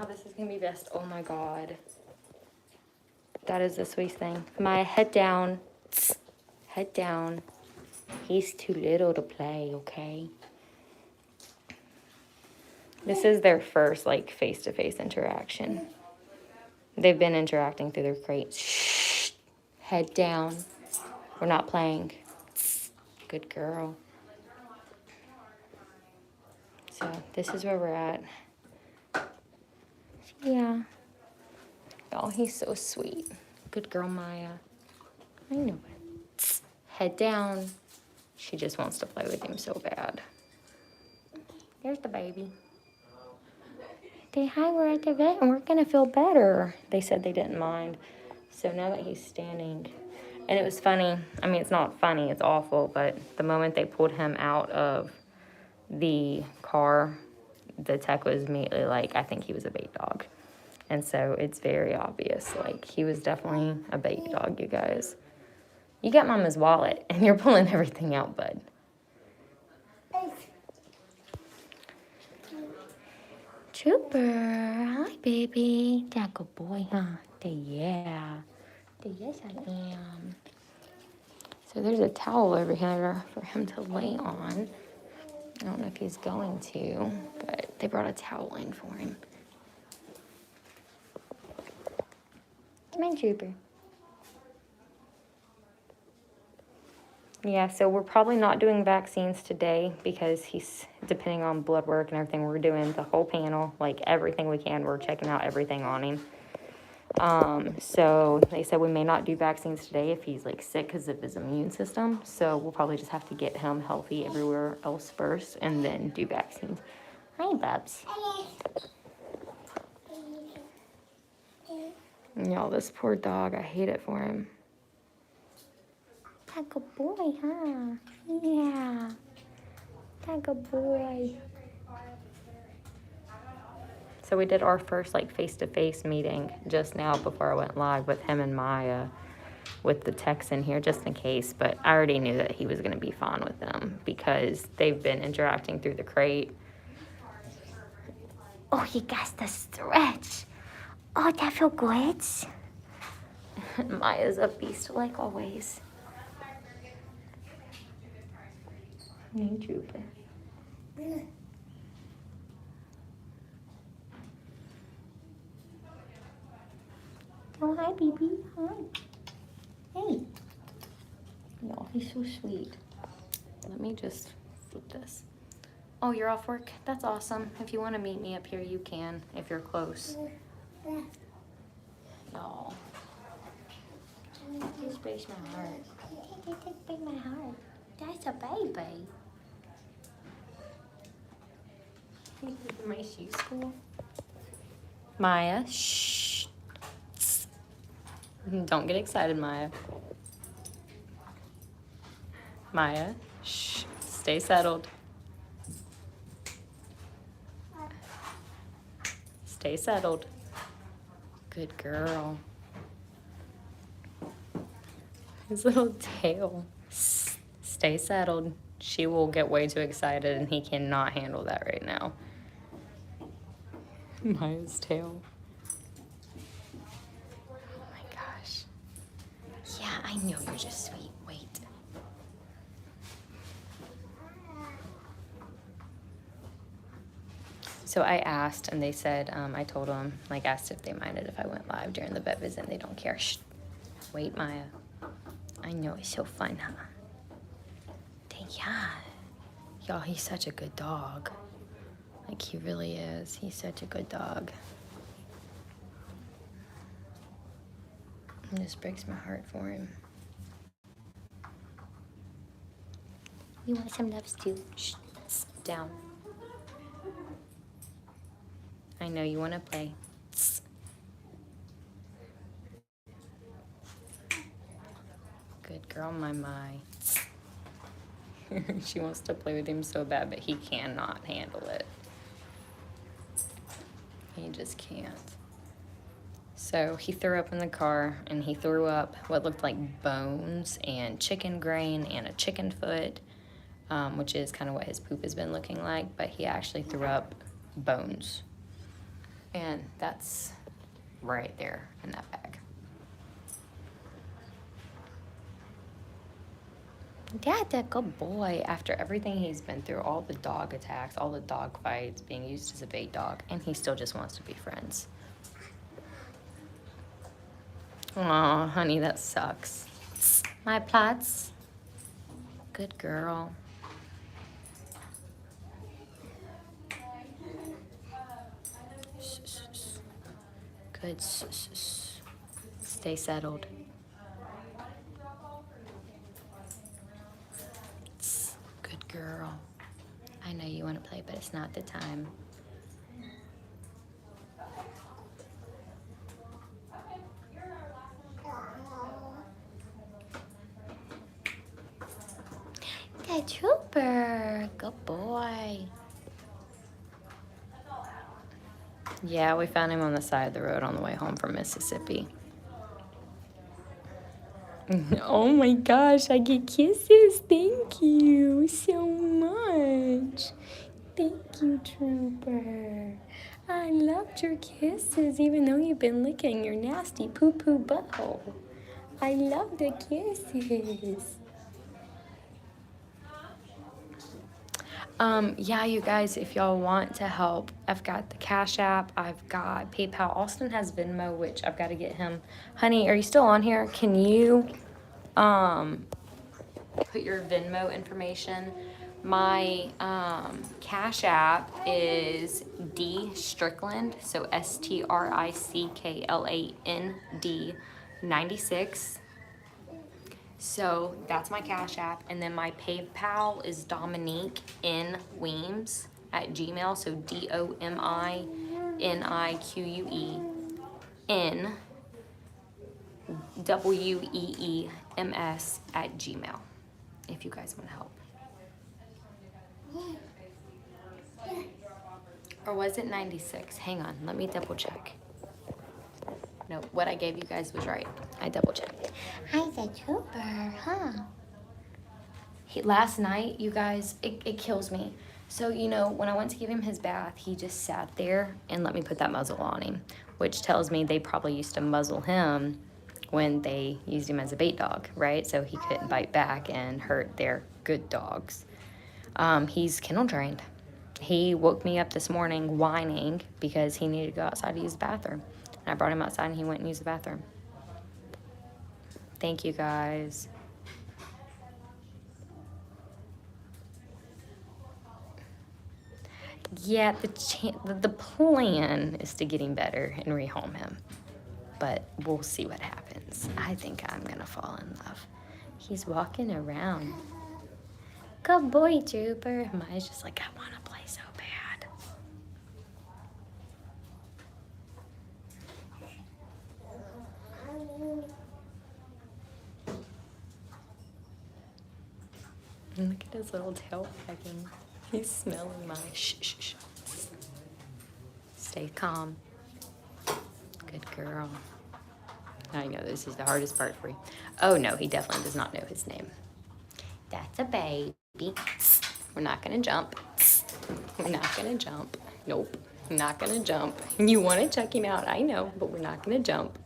how this is gonna be best. Oh my God. That is the sweetest thing. Maya, head down. Head down. He's too little to play, okay? This is their first, like, face-to-face interaction. They've been interacting through their crate. Shh. Head down. We're not playing. Good girl. So this is where we're at. Yeah. Oh, he's so sweet. Good girl, Maya. I know it. Head down. She just wants to play with him so bad. There's the baby. Say hi, we're at the vet and we're gonna feel better. They said they didn't mind. So now that he's standing, and it was funny. I mean, it's not funny, it's awful, but the moment they pulled him out of the car, the tech was immediately like, I think he was a bait dog. And so it's very obvious. Like, he was definitely a bait dog, you guys. You got Mama's wallet and you're pulling everything out, bud. Trooper, hi baby. That good boy, huh? Yeah. Yes, I am. So there's a towel over here for him to lay on. I don't know if he's going to, but they brought a towel in for him. Come on, Trooper. Yeah, so we're probably not doing vaccines today because he's, depending on blood work and everything, we're doing the whole panel, like everything we can. We're checking out everything on him. So they said we may not do vaccines today if he's like sick because of his immune system. So we'll probably just have to get him healthy everywhere else first and then do vaccines. Hi, Bubs. Y'all, this poor dog, I hate it for him. That good boy, huh? Yeah. That good boy. So we did our first like face-to-face meeting just now before I went live with him and Maya with the techs in here just in case. But I already knew that he was going to be fine with them because they've been interacting through the crate. Oh, you got the stretch. Oh, that feel good. Maya's a beast like always. Hey, Trooper. Oh, hi, baby. Hi. Hey. No, he's so sweet. Let me just flip this. Oh, you're off work? That's awesome. If you want to meet me up here, you can, if you're close. No. Just breaks my heart. Break my heart. That's a baby. My shoe school. Maya, shh. Don't get excited, Maya. Maya, shh. Stay settled. Stay settled. Good girl. His little tail. Stay settled. She will get way too excited and he cannot handle that right now. Maya's tail. Oh my gosh. Yeah, I know you're just sweet. Wait. So I asked and they said, I told them, like asked if they minded if I went live during the vet visit and they don't care. Shh. Wait, Maya. I know, it's so fun, huh? Yeah. Y'all, he's such a good dog. Like, he really is. He's such a good dog. It just breaks my heart for him. You want some loves too? Shh. Down. I know you want to play. Good girl, my. She wants to play with him so bad, but he cannot handle it. He just can't. So he threw up in the car, and he threw up what looked like bones and chicken grain and a chicken foot, which is kind of what his poop has been looking like, but he actually threw up bones. And that's right there in that bag. Dad, that good boy. After everything he's been through, all the dog attacks, all the dog fights, being used as a bait dog, and he still just wants to be friends. Aw, honey, that sucks. My plots. Good girl. Good. Stay settled. Good girl. I know you want to play, but it's not the time. That trooper. Good boy. Yeah, we found him on the side of the road on the way home from Mississippi. Oh my gosh, I get kisses. Thank you so much. Thank you, Trooper. I loved your kisses, even though you've been licking your nasty poo-poo butthole. I love the kisses. Yeah, you guys, if y'all want to help, I've got the Cash App, I've got PayPal. Austin has Venmo, which I've got to get him. Honey, are you still on here? Can you put your Venmo information? My Cash App is D Strickland, so STRICKLAND 96. So that's my Cash App. And then my PayPal is Dominique N. Weems at Gmail. So DOMINIQUEN at Gmail. If you guys want to help. Or was it 96? Hang on, let me double check. No, what I gave you guys was right. I double checked. Hi, the trooper, huh? Last night, you guys, it kills me. So, you know, when I went to give him his bath, he just sat there and let me put that muzzle on him, which tells me they probably used to muzzle him when they used him as a bait dog, right? So he couldn't bite back and hurt their good dogs. He's kennel trained. He woke me up this morning whining because he needed to go outside to use the bathroom. And I brought him outside and he went and used the bathroom. Thank you, guys. Yeah, the plan is to get him better and rehome him. But we'll see what happens. I think I'm going to fall in love. He's walking around. Good boy, Trooper. Maya's just like, I want to play so bad. Look at his little tail wagging. He's smelling Maya. Shh. Stay calm. Good girl. I know this is the hardest part for you. Oh, no, he definitely does not know his name. That's a baby. We're not going to jump. We're not going to jump. Nope. Not going to jump. You want to check him out, I know, but we're not going to jump.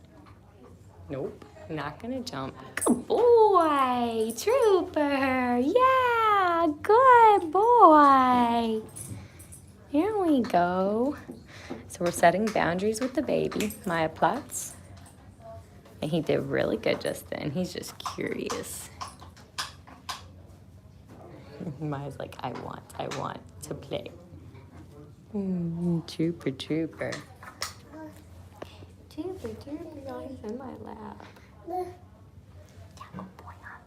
Nope. Not going to jump. Good boy, Trooper. Yeah, good boy. Here we go. So we're setting boundaries with the baby, Maya Platz. And he did really good just then. He's just curious. Maya's like, I want to play. Trooper. Trooper, y'all, he's in my lap. Yeah, good boy, huh?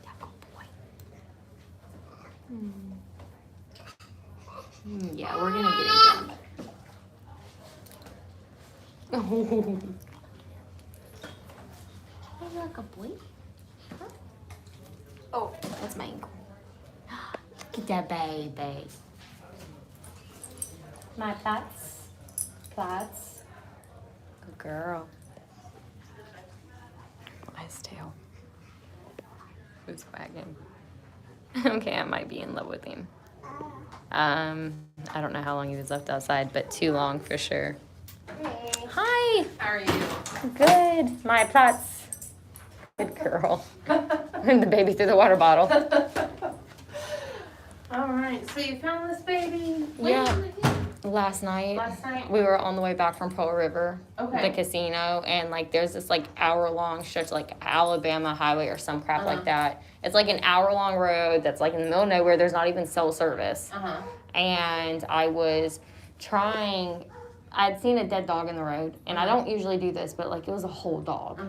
Yeah, good boy. Yeah, we're gonna get him done. Oh. Hey, look, a boy. Huh? Oh, that's my ankle. Look at that baby. My Platz. Good girl. Nice tail. Who's wagging? Okay, I might be in love with him. I don't know how long he was left outside, but too long for sure. Hey. Hi. How are you? Good. My Potts. Good girl. And the baby threw the water bottle. All right. So you found this baby? Yeah. Last night. Last night? We were on the way back from Pearl River, Okay. the casino, and like there's this like hour-long stretch, like Alabama Highway or some crap like that. It's like an hour-long road that's like in the middle of nowhere. There's not even cell service. And I was trying. I'd seen a dead dog in the road, and I don't usually do this, but like it was a whole dog.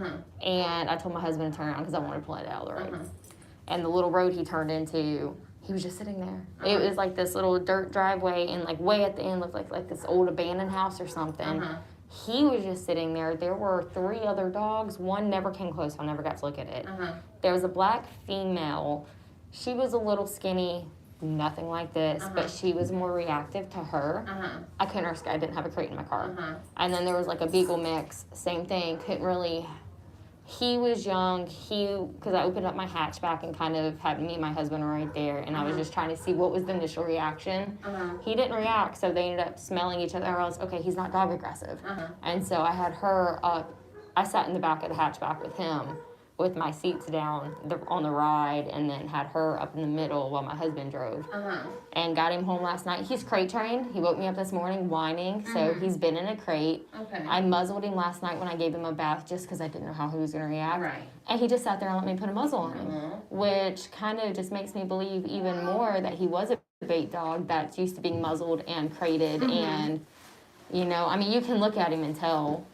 And I told my husband to turn around because I wanted to pull it out of the road. And the little road he turned into, he was just sitting there. It was like this little dirt driveway, and like way at the end looked like this old abandoned house or something. He was just sitting there. There were 3 other dogs. One never came close, so I never got to look at it. There was a black female. She was a little skinny, nothing like this, but she was more reactive to her. I couldn't risk it. I didn't have a crate in my car. And then there was like a beagle mix, same thing. Couldn't really. He was young. Because I opened up my hatchback and kind of had me and my husband right there, and I was just trying to see what was the initial reaction. He didn't react, so they ended up smelling each other. I was okay. He's not dog aggressive, and so I had her up. I sat in the back of the hatchback with him, with my seats down on the ride, and then had her up in the middle while my husband drove. And got him home last night. He's crate trained. He woke me up this morning whining, so he's been in a crate. I muzzled him last night when I gave him a bath just because I didn't know how he was going to react. And he just sat there and let me put a muzzle on him, which kind of just makes me believe even more that he was a bait dog that's used to being muzzled and crated. And, you know, I mean, you can look at him and tell.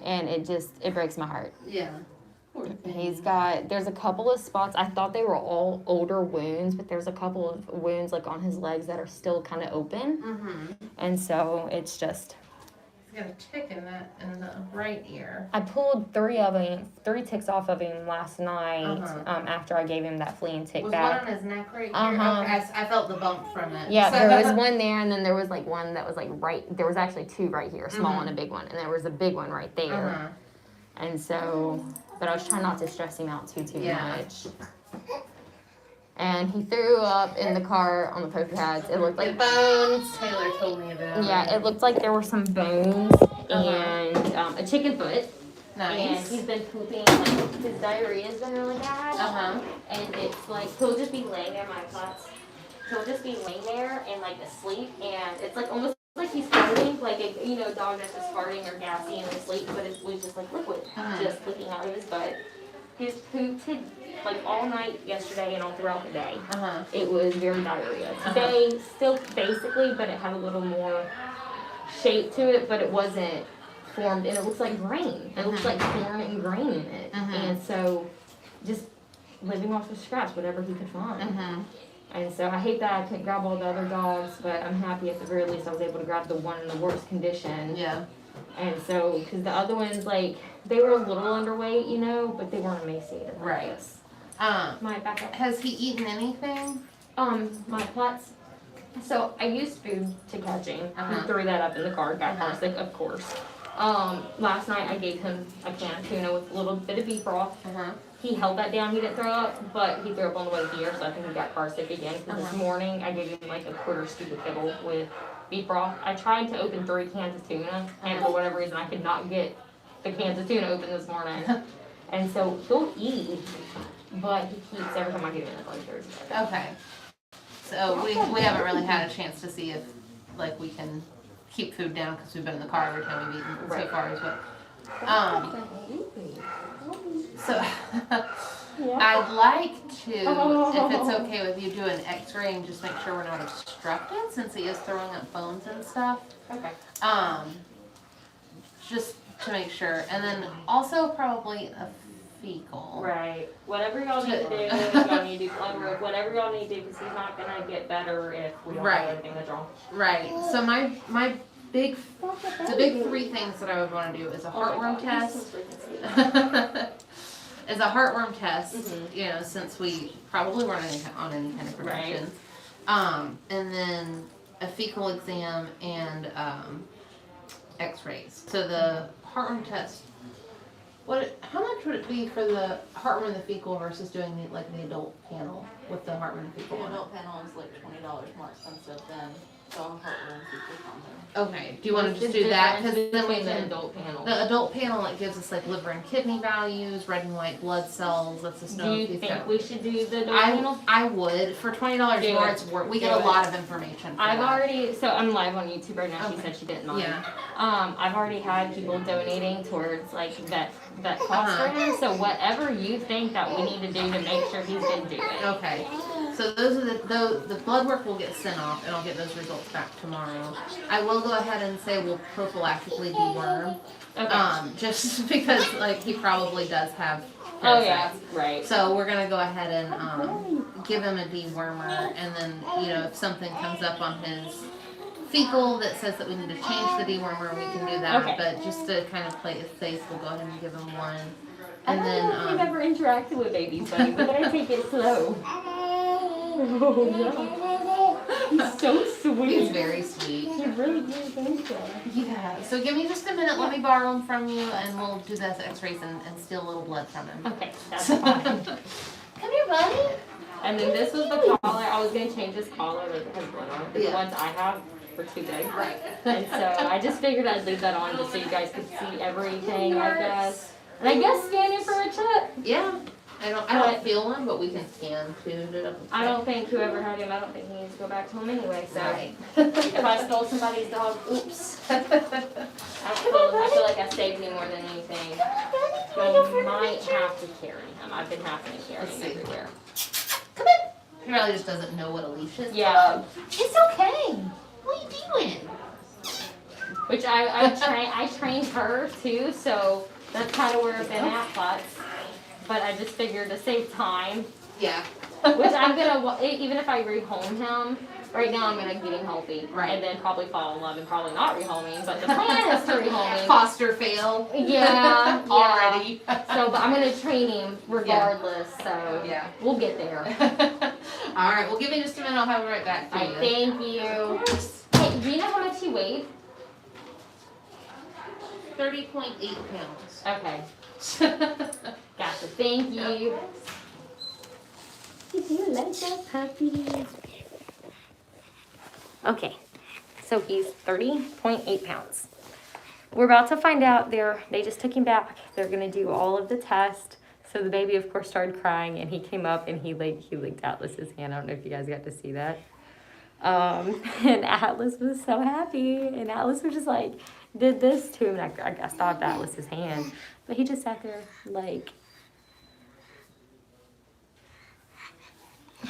And it breaks my heart. There's a couple of spots, I thought they were all older wounds, but there's a couple of wounds like on his legs that are still kind of open. And so it's just. He's got a tick in the right ear. I pulled 3 ticks off of him last night after I gave him that flea and tick back. Was one on his neck right here? Okay, I felt the bump from it. Yeah, there was one there, and then there was like one that was like there was actually 2 right here, a small one and a big one, and there was a big one right there. And so, but I was trying not to stress him out too much. And he threw up in the car on the poker pads. It looked like bones. Taylor told me about it. Yeah, it looked like there were some bones and a chicken foot. Nice. And he's been pooping, like, his diarrhea's been really bad. And it's like, he'll just be laying there, my pots. He'll just be laying there and like asleep, and it's like almost like he's farting, like a dog that's just farting or gassy and asleep, but it was just like liquid, just leaking out of his butt. He's pooped like all night yesterday and all throughout the day. It was very diarrhea. Today, still basically, but it had a little more shape to it, but it wasn't formed, and it looks like grain. It looks like corn and grain in it. And so, just living off of scraps, whatever he could find. And so I hate that I couldn't grab all the other dogs, but I'm happy at the very least I was able to grab the one in the worst condition. And so, because the other ones, like, they were a little underweight, but they weren't emaciated. My backup. Has he eaten anything? My plots. So I used food to catch him. He threw that up in the car, got car sick, of course. Last night I gave him a can of tuna with a little bit of beef broth. He held that down, he didn't throw up, but he threw up on the way here, so I think he got car sick again. Because this morning I gave him like a quarter scoop of kibble with beef broth. I tried to open 3 cans of tuna, and for whatever reason I could not get the cans of tuna open this morning. And so he'll eat, but he keeps every time I give him the flavors. Okay. So we haven't really had a chance to see if like we can keep food down because we've been in the car every time we've eaten so far as well. So I'd like to, if it's okay with you, do an x-ray and just make sure we're not obstructed since he is throwing up bones and stuff. Just to make sure. And then also probably a fecal. Whatever y'all need to do, y'all need to do blood work, whatever y'all need to do, because he's not going to get better if we don't have anything that's wrong. So the big 3 things that I would want to do is a heartworm test. Is a heartworm test, since we probably weren't on any kind of prevention. And then a fecal exam and x-rays. So the heartworm test, How much would it be for the heartworm and the fecal versus doing the adult panel with the heartworm and fecal The on it? adult panel is like $20 more expensive than the heartworm fecal content. Okay, do you want to What's just the do that? Because difference then we between the can, adult panel. the adult panel, it gives us like liver and kidney values, red and white blood cells, lets us Do know you if he's think got. we should do the adult panel? I would, for $20 Do more, it. it's worth, we Do get a it. lot of information for I've that. already, so I'm live on YouTube right now, she Okay. said she didn't mind. Yeah. I've already had people donating towards like vet costs for him, so whatever you think that we need to do to make sure he's good, do it. Okay, so those are the blood work will get sent off, and I'll get those results back tomorrow. I will go ahead and say we'll prophylactically deworm, Okay. just because like he probably does have Oh yeah, parasites. right. So we're gonna go ahead and give him a dewormer, and then if something comes up on his fecal that says that we need to change the dewormer, we can do that. Okay. But just to kind of play it safe, we'll go ahead and give him one. I And don't then know if you've ever interacted with babies, buddy. We gotta take it slow. Oh, no. He's so sweet. he's very sweet. He really is, thank you. Yeah. So give me just a minute. Let me borrow him from you, and we'll do the X-rays and steal a little blood from him. Okay, that's fine. Come here, buddy. And then this was the collar. I was gonna change this collar like it has blood on it. But Yeah. the ones I have were too big. Right. And so I just figured I'd leave that on just so you guys could see everything, I guess. And I guess scan in for a chip. Yeah. I don't feel him, but we can scan too. I don't think whoever had him, I don't think he needs to go back to home anyway, so. Right. If I stole somebody's dog, oops. I feel like I saved me more than anything. You might have to carry him. I've been having to carry Let's him see. everywhere. Come in. He really just doesn't know what a leash is. Yeah. It's okay. What are you doing? Which I trained her too, so that's kind of where I've been at, but I just figured to save time, Yeah. which I'm gonna, even if I rehome him, right now I'm gonna get him healthy. Right. And then probably fall in love and probably not rehome him, but the plan is to rehome him. Foster fail. Yeah, Already. So, but I'm gonna train him regardless, so Yeah. we'll get there. All right. Well, give me just a minute. I'll have it right back to All you. right, thank you. Hey, do you know how much he weighed? 30.8 pounds. Okay. Gotcha. Thank you. Did you like that puppy? Okay, so he's 30.8 pounds. We're about to find out. They just took him back. They're gonna do all of the tests. So the baby, of course, started crying, and he came up and he licked Atlas's hand. I don't know if you guys got to see that. And Atlas was so happy, and Atlas was just like did this to him. And I stopped Atlas's hand, but he just sat there like.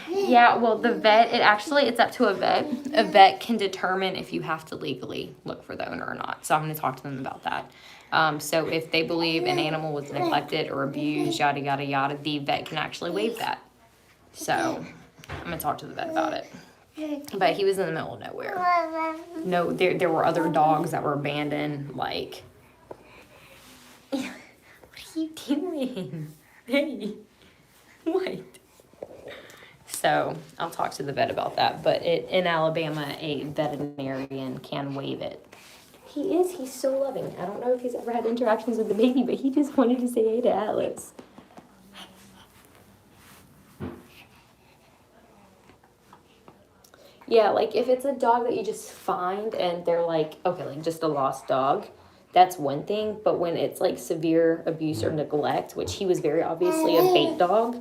Yeah, well, the vet, it's up to a vet. A vet can determine if you have to legally look for the owner or not. So I'm going to talk to them about that. So if they believe an animal was neglected or abused, yada, yada, yada, the vet can actually waive that. So I'm going to talk to the vet about it. But he was in the middle of nowhere. No, there were other dogs that were abandoned, like... What are you doing? Hey, what? So I'll talk to the vet about that. But in Alabama, a veterinarian can waive it. He's so loving. I don't know if he's ever had interactions with the baby, but he just wanted to say hey to Atlas. Yeah, like if it's a dog that you just find and they're like, okay, like just a lost dog, that's one thing. But when it's like severe abuse or neglect, which he was very obviously a bait dog,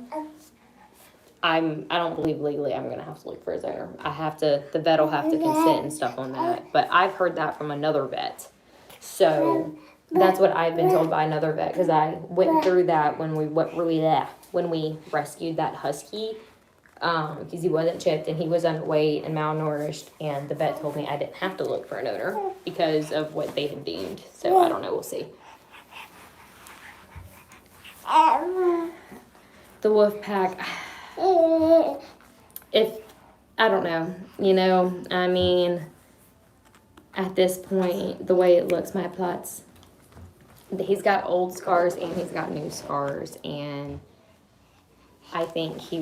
I don't believe legally I'm gonna have to look for his owner. The vet will have to consent and stuff on that. But I've heard that from another vet. So that's what I've been told by another vet, because I went through that when we rescued that husky. Because he wasn't chipped and he was underweight and malnourished, and the vet told me I didn't have to look for an owner because of what they had deemed. So I don't know, we'll see. The wolf pack, I don't know, I mean, at this point, the way it looks, my plots, he's got old scars and he's got new scars, and I think I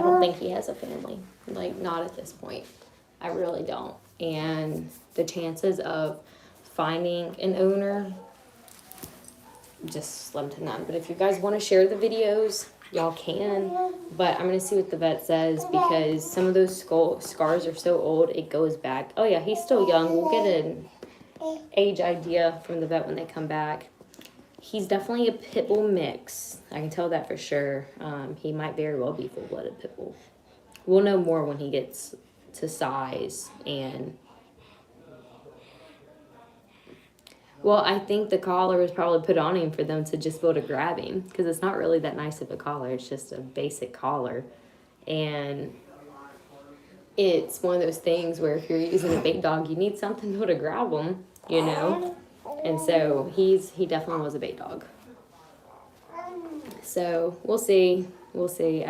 don't think he has a family. Like, not at this point. I really don't. And the chances of finding an owner just slim to none. But if you guys want to share the videos, y'all can. But I'm going to see what the vet says because some of those scars are so old, it goes back. Oh, yeah, he's still young. We'll get an age idea from the vet when they come back. He's definitely a pit bull mix. I can tell that for sure. He might very well be full-blooded pit bull. We'll know more when he gets to size and... Well, I think the collar was probably put on him for them to just be able to grab him because it's not really that nice of a collar. It's just a basic collar. And it's one of those things where if you're using a bait dog, you need something to be able to grab them, you know? And so he definitely was a bait dog. So we'll see. We'll see.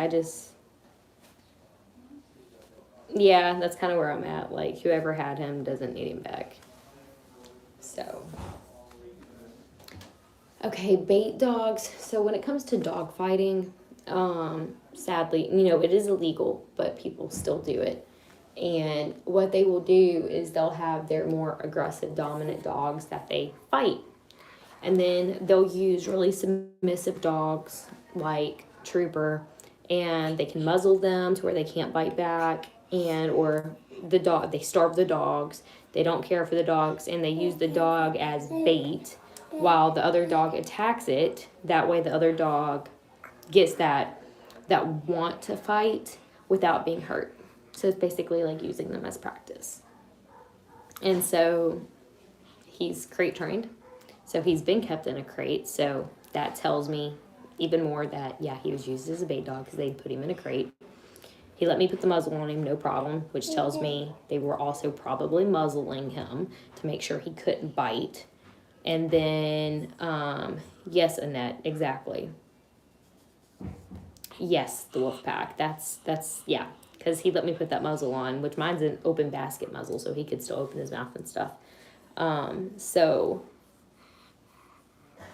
Yeah, that's kind of where I'm at. Like, whoever had him doesn't need him back. So... Okay, bait dogs. So when it comes to dog fighting, sadly, you know, it is illegal, but people still do it. And what they will do is they'll have their more aggressive, dominant dogs that they fight. And then they'll use really submissive dogs like Trooper, and they can muzzle them to where they can't bite back, or they starve the dogs. They don't care for the dogs, and they use the dog as bait while the other dog attacks it. That way the other dog gets that want to fight without being hurt. So it's basically like using them as practice. And so he's crate trained. So he's been kept in a crate. So that tells me even more that, yeah, he was used as a bait dog because they'd put him in a crate. He let me put the muzzle on him, no problem, which tells me they were also probably muzzling him to make sure he couldn't bite. And then, yes, Annette, exactly. Yes, the wolf pack. That's yeah, because he let me put that muzzle on, which mine's an open basket muzzle, so he could still open his mouth and stuff. So,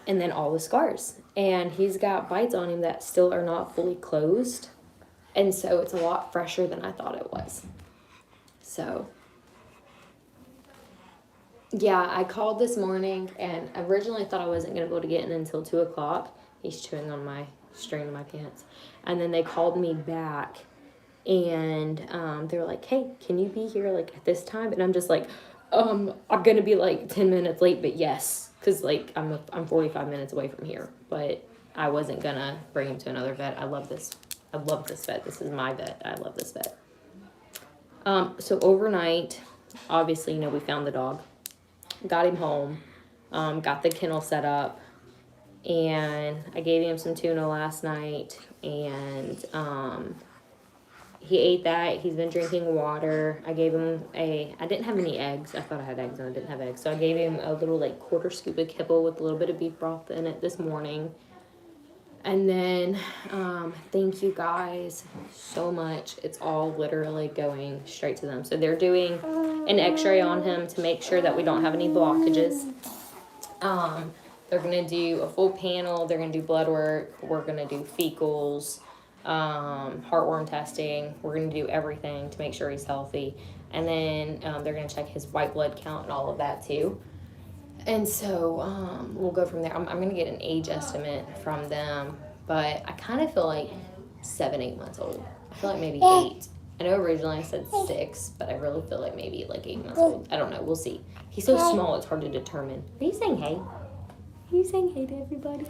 and then all the scars. And he's got bites on him that still are not fully closed. And so it's a lot fresher than I thought it was. So... yeah, I called this morning, and originally thought I wasn't going to be able to get in until 2 o'clock. He's chewing on my string of my pants. And then they called me back, and they were like, hey, can you be here, like, at this time? And I'm just like, I'm going to be, like, 10 minutes late, but yes. Because, like, I'm 45 minutes away from here. But I wasn't going to bring him to another vet. I love this vet. This is my vet. I love this vet. So overnight, obviously, you know, we found the dog. Got him home, got the kennel set up, and I gave him some tuna last night, and he ate that. He's been drinking water. I gave him I didn't have any eggs. I thought I had eggs, and I didn't have eggs, so I gave him a little, like, quarter scoop of kibble with a little bit of beef broth in it this morning. And then, thank you guys so much. It's all literally going straight to them. So they're doing an x-ray on him to make sure that we don't have any blockages. They're going to do a full panel. They're going to do blood work. We're going to do fecals, heartworm testing. We're going to do everything to make sure he's healthy. And then they're going to check his white blood count and all of that too. And so we'll go from there. I'm going to get an age estimate from them, but I kind of feel like 7-8 months old. I feel like maybe 8. I know originally I said 6, but I really feel like maybe like 8 months old. I don't know. We'll see. He's so small, it's hard to determine. Are you saying hey? Are you saying hey to everybody?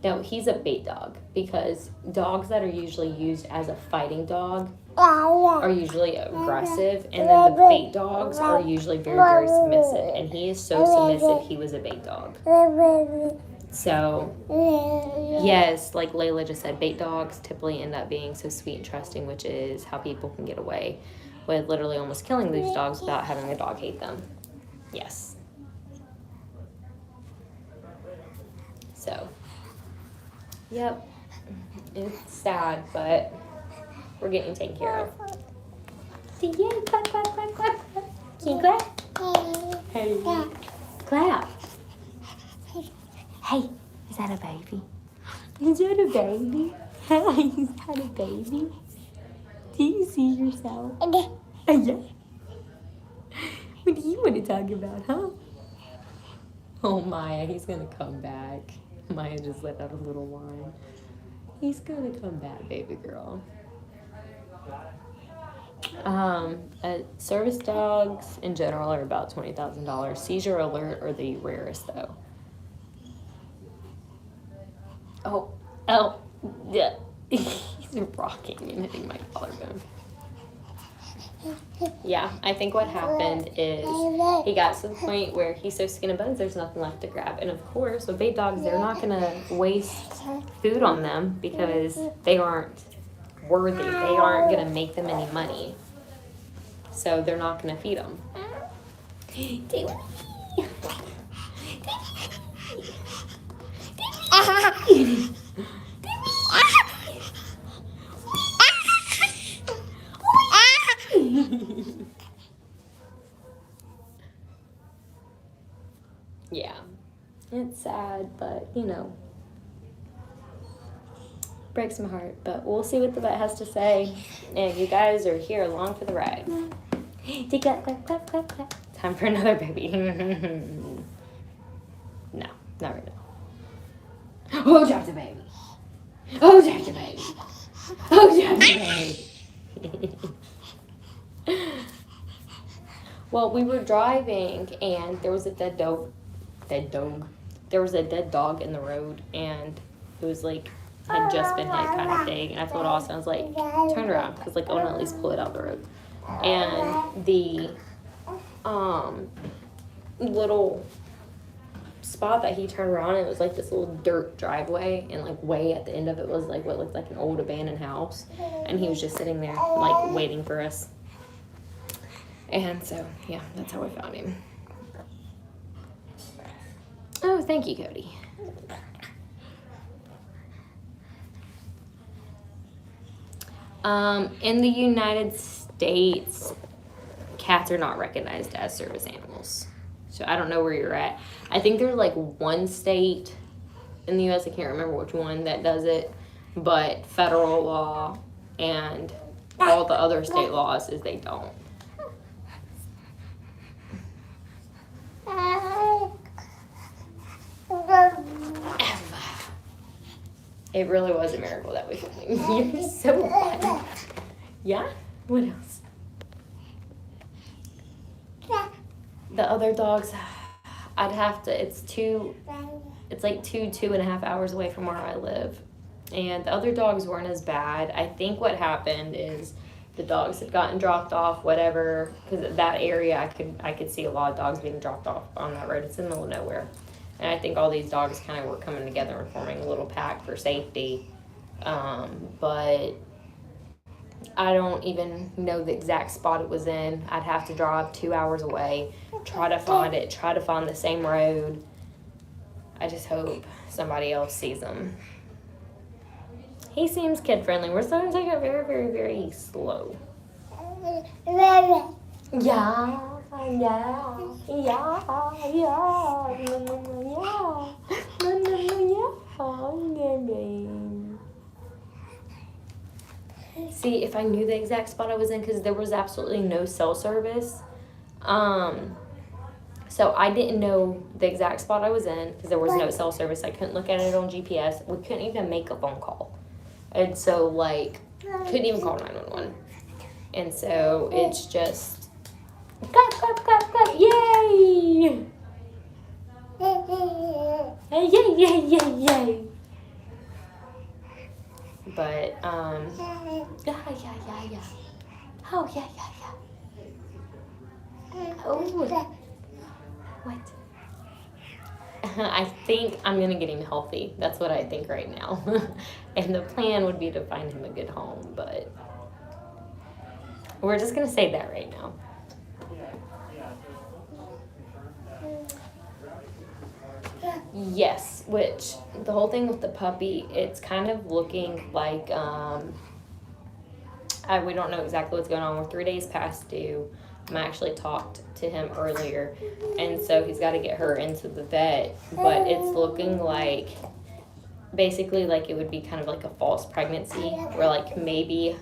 No, he's a bait dog because dogs that are usually used as a fighting dog are usually aggressive, and then the bait dogs are usually very, very submissive, and he is so submissive, he was a bait dog. So, yes, like Layla just said, bait dogs typically end up being so sweet and trusting, which is how people can get away with literally almost killing these dogs without having a dog hate them. Yes. So, yep, it's sad, but we're getting taken care of. See, yay, clap, clap, clap, clap. Can you clap? Hey. Clap. Hey, is that a baby? Is that a baby? Hey, is that a baby? Do you see yourself? Yeah. What do you want to talk about, huh? Oh, Maya, he's gonna come back. Maya just let out a little whine. He's gonna come back, baby girl. Service dogs in general are about $20,000. Seizure alert are the rarest, though. Oh, yeah. He's rocking and hitting my collarbone. Yeah, I think what happened is he got to the point where he's so skin and bones, there's nothing left to grab. And of course, with big dogs, they're not going to waste food on them because they aren't worthy. They aren't going to make them any money. So they're not going to feed them. Yeah, it's sad, but you know, breaks my heart. But we'll see what the vet has to say, and you guys are here along for the ride. Clap, clap, clap, clap, clap. Time for another baby. No, not right now. Oh, drop the baby. Oh, drop the baby. Oh, drop the baby. Well, we were driving, and there was a dead dog. There was a dead dog in the road, and it was like, had just been hit kind of thing. And I told Austin, I was like, turn around, because like, I want to at least pull it out the road. And the little spot that he turned around, it was like this little dirt driveway, and like way at the end of it was like what looked like an old abandoned house. And he was just sitting there, like, waiting for us. And so, yeah, that's how I found him. Oh, thank you, Cody. In the United States, cats are not recognized as service animals. So I don't know where you're at. I think there's like one state in the U.S., I can't remember which one, that does it. But federal law and all the other state laws is they don't. It really was a miracle that we found him. You're so funny. Yeah? What else? The other dogs, I'd have to, it's like 2.5 hours away from where I live. And the other dogs weren't as bad. I think what happened is the dogs had gotten dropped off, whatever, because that area, I could see a lot of dogs being dropped off on that road. It's in the middle of nowhere. And I think all these dogs kind of were coming together and forming a little pack for safety. But I don't even know the exact spot it was in. I'd have to drive 2 hours away, try to find it, try to find the same road. I just hope somebody else sees them. He seems kid-friendly. We're starting to take it very, very, very slow. Yeah. Yeah. See, if I knew the exact spot I was in, because there was absolutely no cell service. So I didn't know the exact spot I was in because there was no cell service. I couldn't look at it on GPS. We couldn't even make a phone call. And so, like, couldn't even call 911. And so it's just, clap, clap, clap, clap, yay! Yay, yay, yay, yay. But, yeah. Oh, yeah. Oh, what? I think I'm going to get him healthy. That's what I think right now. And the plan would be to find him a good home, but we're just going to say that right now. Yes, which the whole thing with the puppy, it's kind of looking like, we don't know exactly what's going on. We're 3 days past due. I actually talked to him earlier, and so he's got to get her into the vet, but it's looking like, basically like it would be kind of like a false pregnancy, where like maybe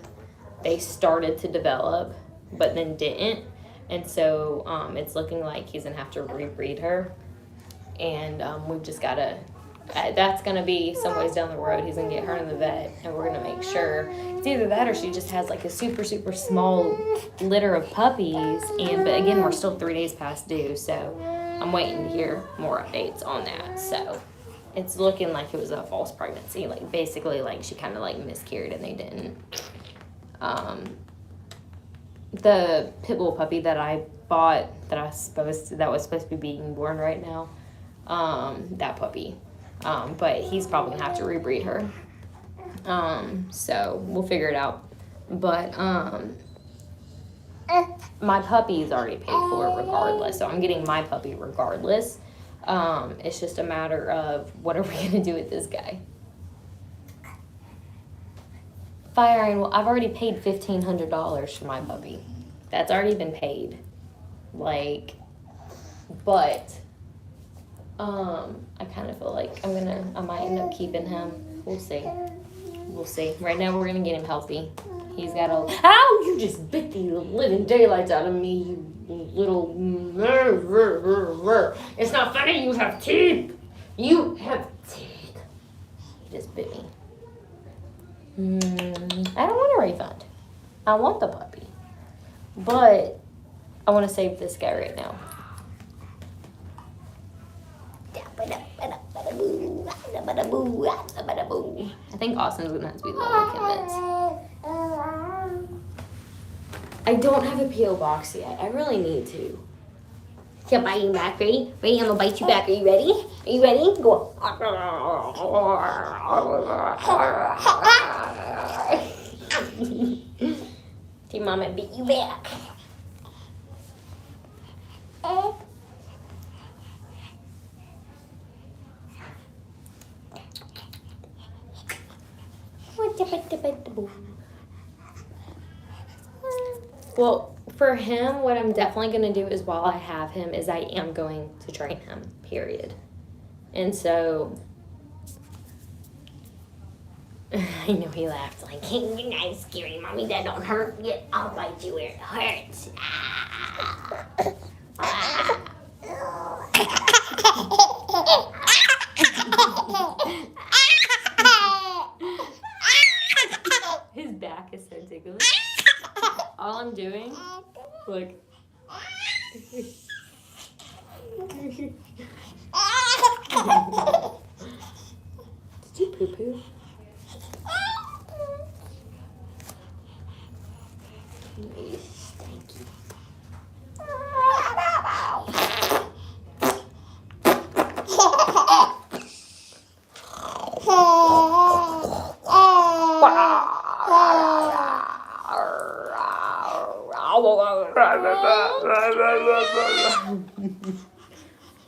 they started to develop, but then didn't, and so it's looking like he's going to have to rebreed her. And we've just got to, that's going to be some ways down the road. He's going to get her in the vet, and we're going to make sure. It's either that or she just has like a super, super small litter of puppies. But again, we're still 3 days past due, so I'm waiting to hear more updates on that. So it's looking like it was a false pregnancy. Like basically like she kind of like miscarried and they didn't. The pit bull puppy that I bought that was supposed to be being born right now, that puppy. But he's probably gonna have to rebreed her. So we'll figure it out. But my puppy is already paid for regardless, so I'm getting my puppy regardless. It's just a matter of what are we gonna do with this guy. Fire iron. Well, I've already paid $1,500 for my puppy. That's already been paid. Like, but I kind of feel like I might end up keeping him. We'll see. Right now we're gonna get him healthy. He's got a. Ow! You just bit the living daylights out of me, you little. It's not funny. You have teeth. You have teeth. He just bit me. I don't want a refund. I want the puppy. But I want to save this guy right now. I think Austin's going to have to be the one to convince. I don't have a P.O. box yet. I really need to. So bite you back, ready? Ready? I'm going to bite you back. Are you ready? Are you ready? Go on. See, Mama beat you back. Well, for him, what I'm definitely going to do is while I have him is I am going to train him, period. And so, I know he laughed like, hey, you're not scary, Mommy, that don't hurt. Yeah, I'll bite you where it hurts. His back is so ticklish. All I'm doing, look. Did you poo-poo? Thank you.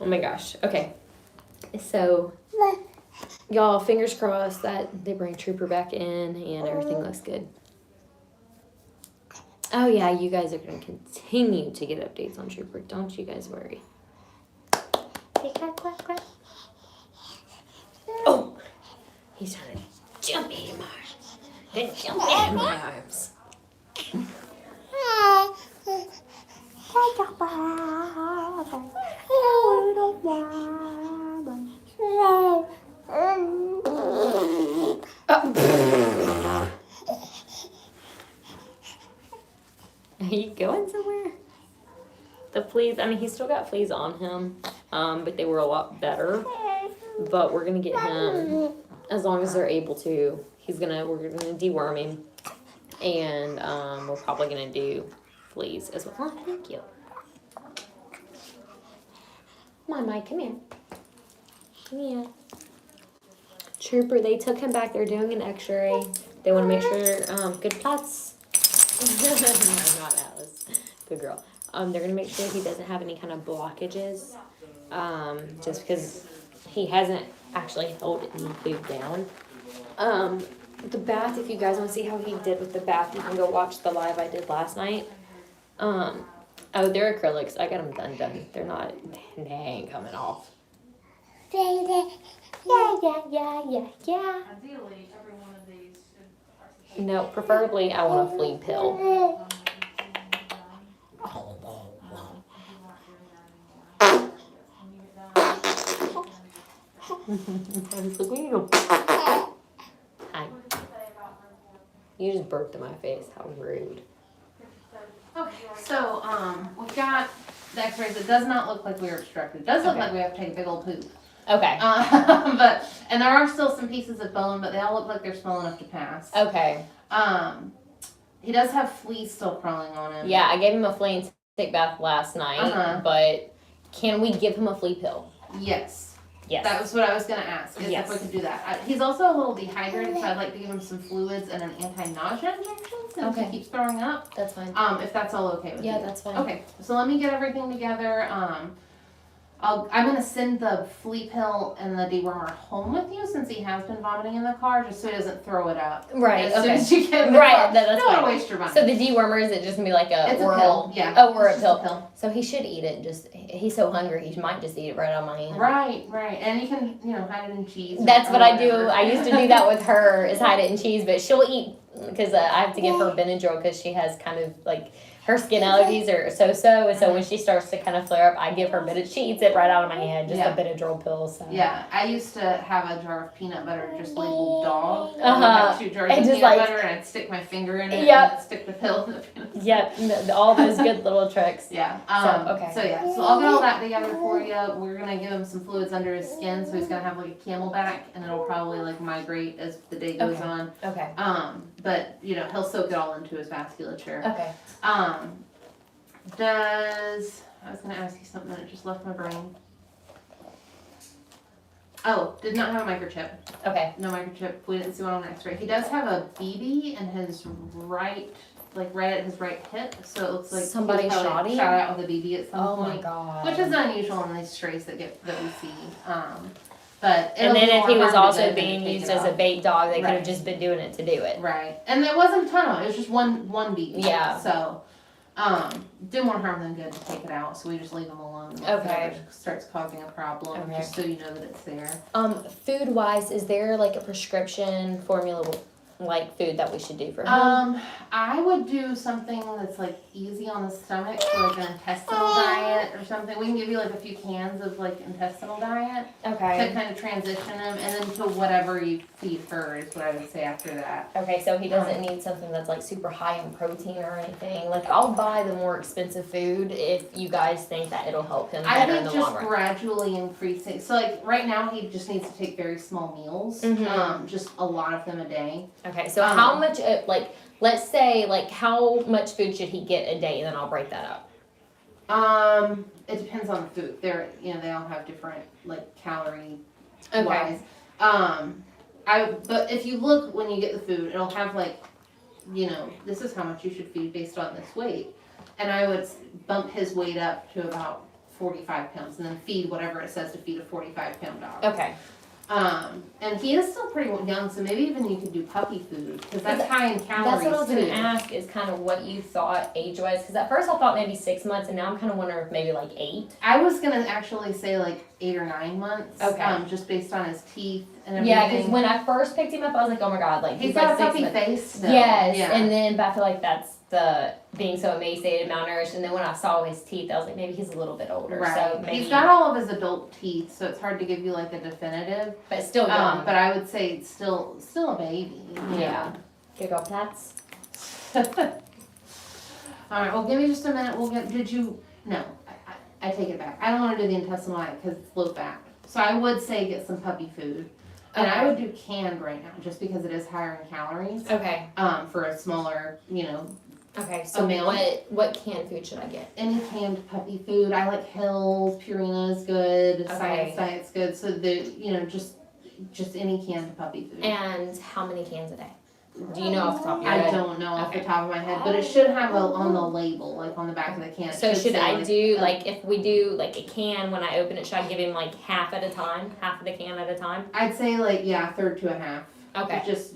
Oh my gosh. Okay. So, y'all, fingers crossed that they bring Trooper back in and everything looks good. Oh yeah, you guys are going to continue to get updates on Trooper. Don't you guys worry. Oh! He's trying to jump in my arms. Then jump in my arms. Are you going somewhere? The fleas, I mean, he's still got fleas on him, but they were a lot better. But we're gonna get him, as long as they're able to, we're gonna deworm him, and we're probably gonna do fleas as well. Oh, thank you. Come on, Mike, come here. Come here. Trooper, they took him back. They're doing an x-ray. They want to make sure, good plots. No, not Alice. Good girl. They're going to make sure he doesn't have any kind of blockages. Just because he hasn't actually held any food down. The bath, if you guys want to see how he did with the bath, you can go watch the live I did last night. Oh, they're acrylics. I got them done. They ain't coming off. Yeah. Ideally, every one of these should. No, preferably I want a flea pill. I was like, we need to. Hi. You just burped in my face. How rude. Okay, so, we've got the x-rays. It does not look like we are obstructed. It does look Okay. like we have to take a big old poop. Okay. And there are still some pieces of bone, but they all look like they're small enough to pass. Okay. He does have fleas still crawling on him. Yeah, I gave him a flea and tick bath last night, but can we give him a flea pill? Yes. Yes. That was what I was going to ask, is Yes. if we could do that. He's also a little dehydrated, so I'd like to give him some fluids and an anti-nausea injection since Okay. he keeps throwing up. That's fine. If that's all okay with you. Yeah, that's fine. Okay, so let me get everything together. I'm gonna send the flea pill and the dewormer home with you since he has been vomiting in the car, just so he doesn't throw it up. Right, As soon okay. as you get in the Right, car. that's Don't want to fine. waste your money. So the dewormer, is it just gonna be like a it's oral? a pill, yeah. Oh, or a It's just pill. So he should eat it. Just he's so hungry, he might just eat it right out of my hand. Right, and you can, hide it in cheese. That's or what I do. whatever. I used to do that with her, is hide it in cheese, but she'll eat because I have to give her Benadryl because she has kind of like her skin allergies are so, and so when she starts to kind of flare up, I give her Benadryl. She eats it right out of my hand, just Yeah. a Benadryl pill. So. Yeah, I used to have a jar of peanut butter just labeled dog. Uh-huh. I'd have 2 jars And of just peanut like- butter and I'd stick my finger in it Yep. and stick the pill in the peanut butter. Yep, all those good little tricks. Yeah. Okay. So I'll get all that together for you. We're gonna give him some fluids under his skin, so he's gonna have like a camelback, and it'll probably like migrate as the day goes Okay. on. Okay. But he'll soak it all into his vasculature. Okay. I was gonna ask you something that just left my brain. Oh, did not have a microchip. Okay. No microchip. We didn't see one on the X-ray. He does have a BB in his right at his right hip, so it looks like Somebody he was shot probably him? shot out with a BB at some Oh point. my god. Which is unusual in these strays that we see. But And then if he was also being used used as a bait dog, they could Right. have just been doing it to do it. right, and there wasn't a ton of it. It was just one BB. Yeah. So, do more harm than good to take it out. So we just leave them alone. If Okay. it ever starts causing a problem, Okay. just so you know that it's there. Food wise, is there like a prescription formula like food that we should do for him? I would do something that's like easy on the stomach, so like an intestinal diet or something. We can give you like a few cans of like intestinal diet to Okay. kind of transition him, and then to whatever you feed her is what I would say after that. Okay, so he doesn't need something that's like super high in protein or anything. Like I'll buy the more expensive food if you guys think that it'll help him I better in think the just long run. gradually increasing. So like right now he just needs to take very small meals, Mhm. just a lot of them a day. Okay, so how much, like, let's say, like, how much food should he get a day, and then I'll break that up. It depends on the food. They all have different like calorie Okay. wise. But if you look when you get the food, it'll have like, this is how much you should feed based on this weight. And I would bump his weight up to about 45 pounds and then feed whatever it says to feed a 45-pound dog. Okay. And he is still pretty young, so maybe even you could do puppy food because that's high in calories That's what I was too. going to ask, is kind of what you thought age-wise, because at first I thought maybe 6 months, and now I'm kind of wondering if maybe like 8. I was gonna actually say like 8 or 9 months. Okay. Just based on his teeth and everything. Yeah, because when I first picked him up, I was like, oh my god, like, he's like got a 6 puppy months. face still. Yes, Yeah. and then but I feel like that's the being so emaciated, malnourished, and then when I saw his teeth, I was like, maybe he's a little bit older, Right. so maybe, He's got all of his adult teeth, so it's hard to give you like a definitive. but still young. But I would say it's still a baby. Yeah. Here you go, Pats. All right. Well, give me just a minute. No, I take it back. I don't want to do the intestinal diet because it's low fat. So I would say get some puppy food. And I would do canned right now, just because it is higher in calories. Okay. For a smaller, Okay, so meal. what canned food should I get? Any canned puppy food. I like Hill's, Purina's good, Science Diet's good. So just any canned puppy food. And how many cans a day? Do you know off the top of your I head? don't know off the Okay. top of my head, but it should have on the label, like on the back of the can. it So should say, I do, like, if we do, like, a can, when I open it, should I give him, like, half at a time? Half of the can at a time? I'd say like, a third to a half. Okay. Just,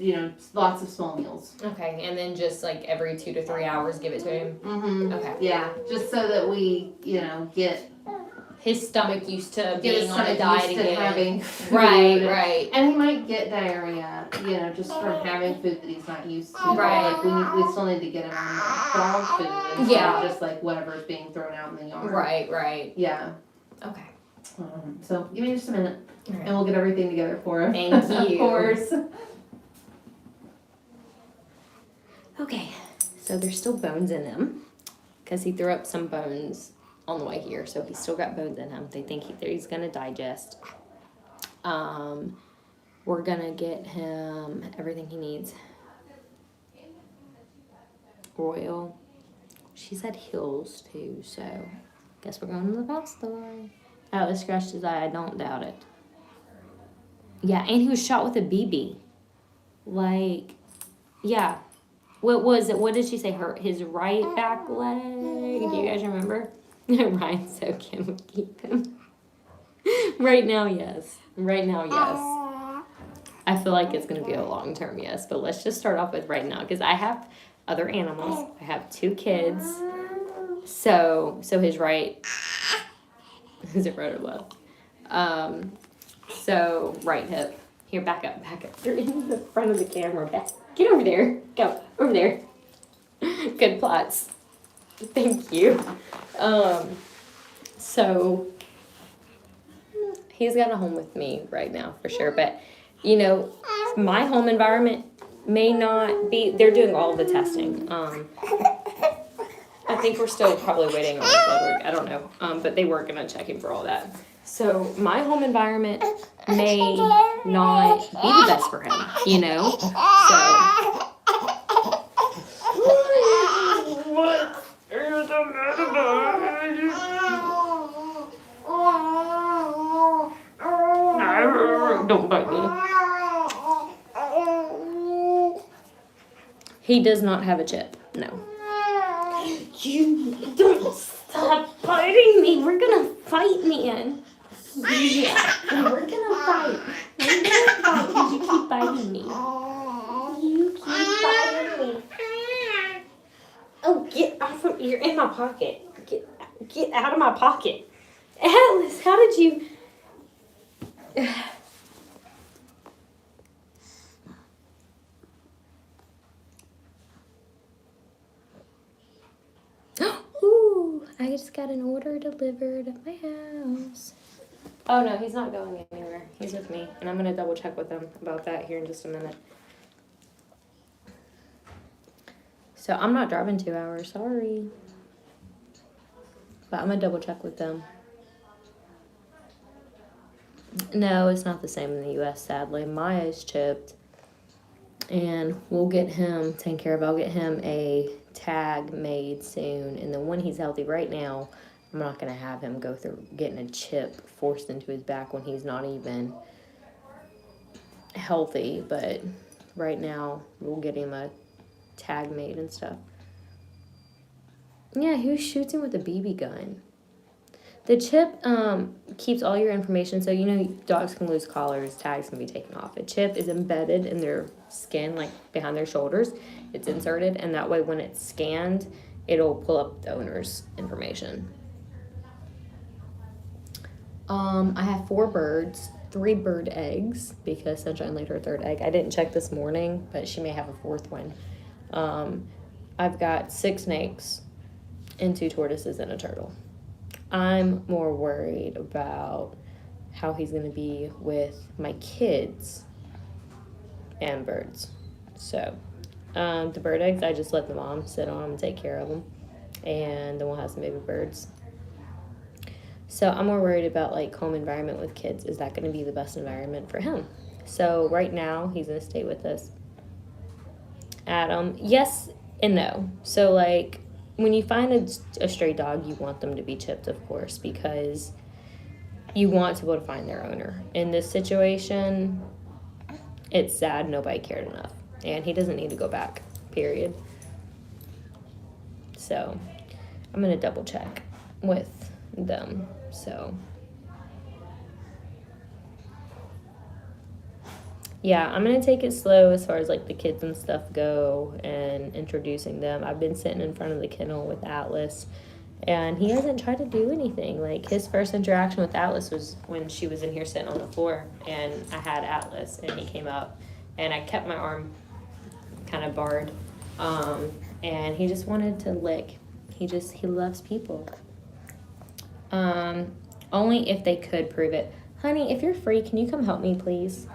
lots of small meals. Okay, and then just, like, every 2 to 3 hours, give it to him? Mm-hmm. Okay. Yeah, just so that we, get His stomach used to his being on a stomach diet used to again. having food. Right. And he might get diarrhea, just from having food that he's not used to. Right. Like we still need to get him on dog food instead Yeah. of just like whatever's being thrown out in the yard. Right. Yeah. Okay. So give me just a minute. And we'll get everything together for him. Thank you. Of course. Okay, so there's still bones in him because he threw up some bones on the way here, so he's still got bones in him. They think he's gonna digest. We're gonna get him everything he needs. Oil. She said Hills too, so guess we're going to the vet store. Atlas scratched his eye. I don't doubt it. Yeah, and he was shot with a BB. Like, yeah. What was it? What did she say? His right back leg. Do you guys remember? Ryan's so can we keep him? Right now, yes. Right now, yes. I feel like it's gonna be a long term yes, but let's just start off with right now because I have other animals. I have 2 kids. So his right. Is it right or left? So right hip. Here, back up. You're in the front of the camera. Back. Get over there. Go over there. Good plots. Thank you. So he's got a home with me right now for sure. But you know, my home environment may not be. They're doing all the testing. I think we're still probably waiting on blood work. I don't know. But they were gonna check him for all that. So my home environment may not be the best for him, you know? So. What is the matter? Don't bite me. He does not have a chip, no. You don't stop biting me. We're gonna fight, man. Yeah, we're gonna fight. We're gonna fight because you keep biting me. You keep biting me. Oh, get off of, you're in my pocket. Get out of my pocket. Atlas, how did you... Ooh, I just got an order delivered at my house. Oh no, he's not going anywhere. He's with me, and I'm gonna double check with him about that here in just a minute. So I'm not driving 2 hours, sorry. But I'm gonna double check with them. No, it's not the same in the US, sadly. Maya's chipped, and we'll get him taken care of. I'll get him a tag made soon, and then when he's healthy right now, I'm not going to have him go through getting a chip forced into his back when he's not even healthy, but right now we'll get him a tag made and stuff. Yeah, who shoots him with a BB gun? The chip keeps all your information, so you know dogs can lose collars, tags can be taken off. A chip is embedded in their skin, like behind their shoulders. It's inserted, and that way when it's scanned, it'll pull up the owner's information. I have 4 birds, 3 bird eggs, because Sunshine laid her 3rd egg. I didn't check this morning, but she may have a 4th one. I've got 6 snakes and 2 tortoises and a turtle. I'm more worried about how he's going to be with my kids and birds. So, the bird eggs, I just let the mom sit on them and take care of them. And then we'll have some baby birds. So I'm more worried about like home environment with kids. Is that going to be the best environment for him? So right now he's going to stay with us. Adam, yes and no. So like when you find a stray dog, you want them to be chipped, of course, because you want to be able to find their owner. In this situation, it's sad nobody cared enough. And he doesn't need to go back, period. So I'm going to double check with them. So yeah, I'm going to take it slow as far as like the kids and stuff go and introducing them. I've been sitting in front of the kennel with Atlas, and he hasn't tried to do anything. Like his first interaction with Atlas was when she was in here sitting on the floor, and I had Atlas, and he came up, and I kept my arm kind of barred, and he just wanted to lick. He loves people. Only if they could prove it. Honey, if you're free, can you come help me, please?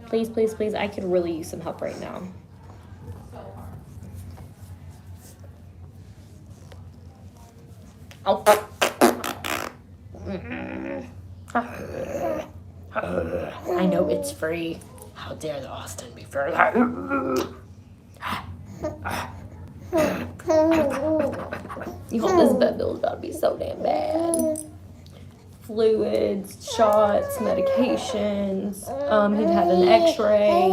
Please, please, please. I could really use some help right now. Oh. I know it's free. How dare the Austin be free? You hope this vet bill is about to be so damn bad. Fluids, shots, medications. He'd had an x-ray.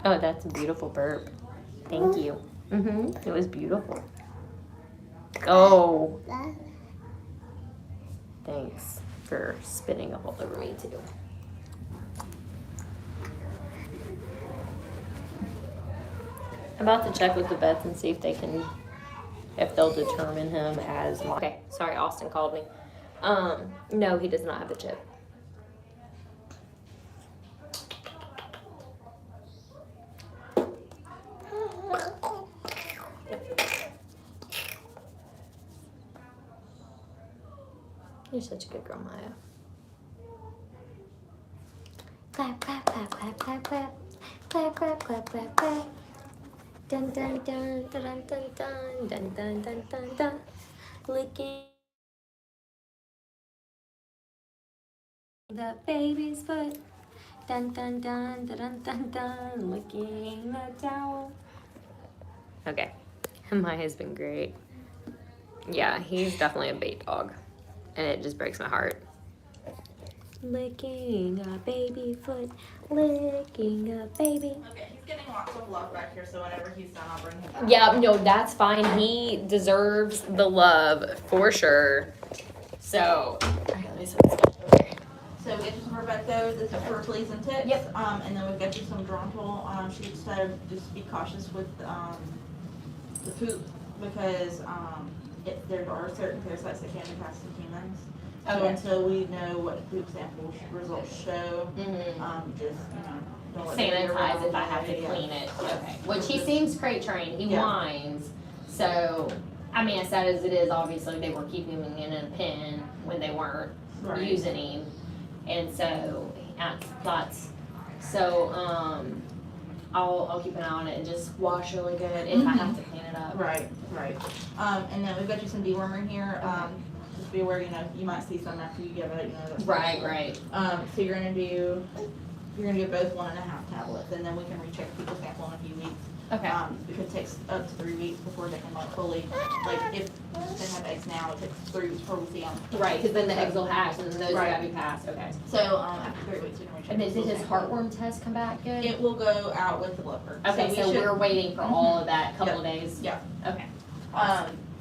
Oh, that's a beautiful burp. Thank you. It was beautiful. Oh. Thanks for spitting up all over me too. I'm about to check with the vets and see if they'll determine him as my. Okay, sorry, Austin called me. No, he does not have the chip. You're such a good girl, Maya. Clap, clap, clap, clap, clap, clap. Clap, clap, clap, clap, clap. Dun, dun, dun, dun, dun, dun, dun, dun, dun, dun, dun, dun. Licking the baby's foot. Dun, dun, dun, dun, dun, dun, dun. Licking the towel. Okay. Maya's been great. Yeah, he's definitely a bait dog. And it just breaks my heart. Licking a baby foot, licking a baby. Okay, he's getting lots of love back here, so whenever he's done, I'll bring him back. Yeah, no, that's fine. He deserves the love for sure. So, let me set this up. Okay. So we get you some Rebecca, this is for fleas and ticks. Yep. And then we've got you some Drontal sheets to just be cautious with the poop because there are certain parasites that can be passed to humans. So Okay. until we know what the poop sample results show, just, don't let it Sanitize around. if I have to Yeah. clean it. Okay. Which he seems crate trained. He Yeah. whines. So, I mean, as sad as it is, obviously they were keeping him in a pen when they weren't Right. using him. And so, lots. So, I'll keep an eye on it and just wash really good if I have to clean it up. Right. And then we've got you some dewormer here. Just be aware, you might see some after you give it, that's Right. So you're gonna do both 1.5 tablets, and then we can recheck the fecal sample in a few weeks. Okay. Because it takes up to 3 weeks before they can fully, if they have eggs now, it takes 3 weeks before we see them. Right, because then the eggs will hatch and then those Right. gotta be passed. Okay. So, after 3 weeks, we can recheck. And then the did fecal his sample. heartworm test come back good? It will go out with the blood work. Okay, so we should- we're waiting for all of that couple of days? Yeah. Okay.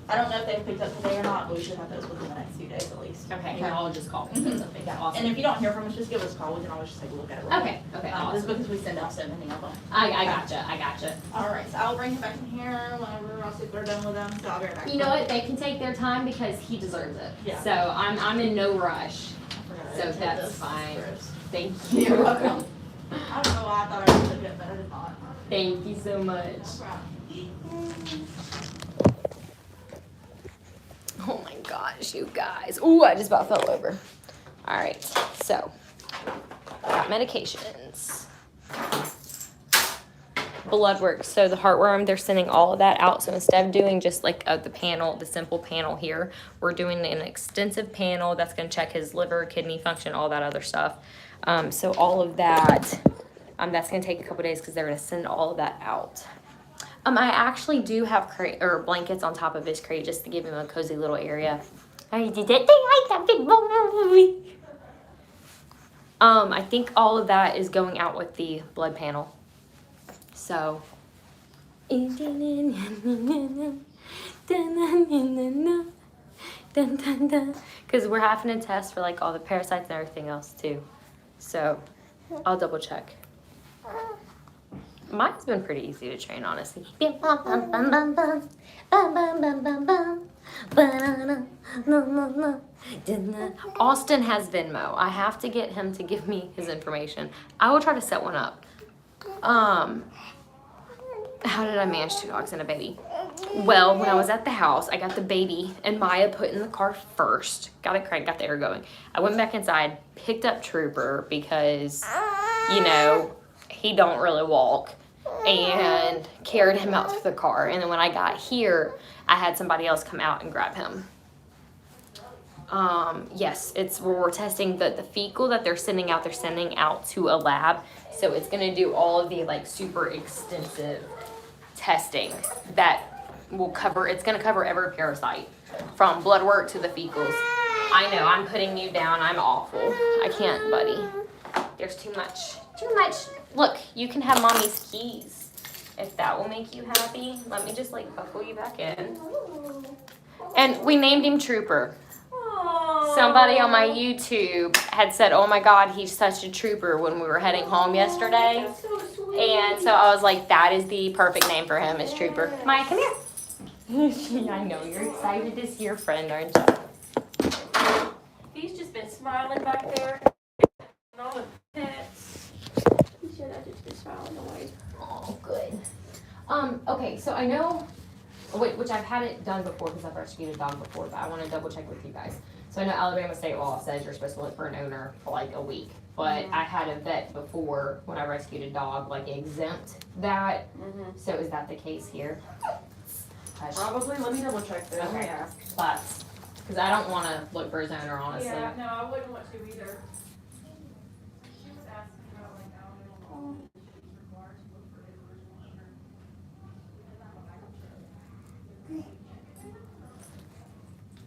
I don't know if they've picked up today or not, but we should have those within the next few days at least. Okay, and I'll just call them. Okay, awesome. And if you don't hear from us, just give us a call, we can always just take a look at it. real quick. Okay, Just awesome. because we send out so many of them. I gotcha. Alright, so I'll bring him back in here whenever, I'll see if they're done with them, so I'll be right back. You know what, they can take their time because he deserves it. Yeah. So I'm in no rush. I forgot I So didn't take that's this. fine. Gross. Thank you. You're welcome. I don't know why I thought I took it, but I did not. Thank you so much. Oh my gosh, you guys. Ooh, I just about fell over. All right, so got medications. Blood work. So the heartworm, they're sending all of that out. So instead of doing just like the simple panel here, we're doing an extensive panel that's going to check his liver, kidney function, all that other stuff. So all of that, that's going to take a couple days because they're going to send all of that out. I actually do have blankets on top of his crate just to give him a cozy little area. I did that thing like that big boy. I think all of that is going out with the blood panel. So. Because we're having to test for like all the parasites and everything else too. So I'll double check. Mine's been pretty easy to train, honestly. Austin has Venmo. I have to get him to give me his information. I will try to set one up. How did I manage 2 dogs and a baby? Well, when I was at the house, I got the baby and Maya put in the car first. Got it cranked, got the air going. I went back inside, picked up Trooper because, you know, he don't really walk, and carried him out to the car. And then when I got here, I had somebody else come out and grab him. Yes, it's where we're testing the fecal that they're sending out to a lab. So it's gonna do all of the like super extensive testing that will cover, it's gonna cover every parasite from blood work to the fecals. I know, I'm putting you down, I'm awful. I can't, buddy. There's too much. Look, you can have mommy's keys if that will make you happy. Let me just like buckle you back in. And we named him Trooper. Somebody on my YouTube had said, oh my God, he's such a trooper when we were heading home yesterday. That's so sweet. And so I was like, that is the perfect name for him, is Trooper. Maya, come here. I know, you're excited to see your friend, aren't you? He's just been smiling back there. And all the pets. He said I just been smiling away. Oh, good. Okay, so I know, which I've had it done before because I've rescued a dog before, but I want to double check with you guys. So I know Alabama state law says you're supposed to look for an owner for like a week, but I had a vet before when I rescued a dog, like exempt that. So is that the case here? Hush. Probably. Let me double check this. Okay. Yeah. But, because I don't want to look for his owner, honestly. Yeah, no, I wouldn't want to either. She was asking about like Alabama.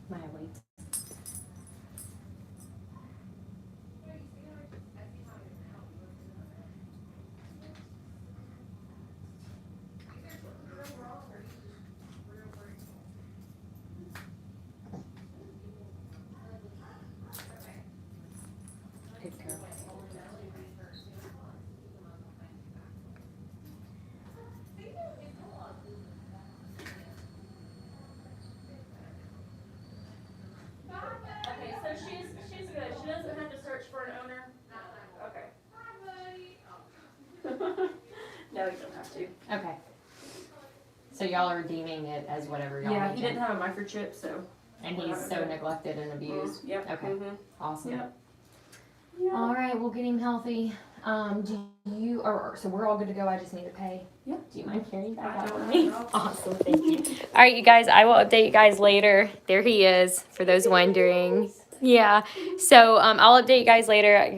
Maya, wait. Good girl. Okay, so she's good. She doesn't have to search for an owner. Okay. No, you don't have to. Okay. So y'all are deeming it as whatever y'all Yeah, need he to. didn't have a microchip, so. And he's so neglected and abused. Yep. Okay. Awesome. Yep. All right, we'll get him healthy. Do you, so we're all good to go. I just need to pay. Yeah. Do you mind carrying that I out don't for me? know. Awesome, thank you. All right, you guys, I will update you guys later. There he is, for those wondering. Yeah. So I'll update you guys later.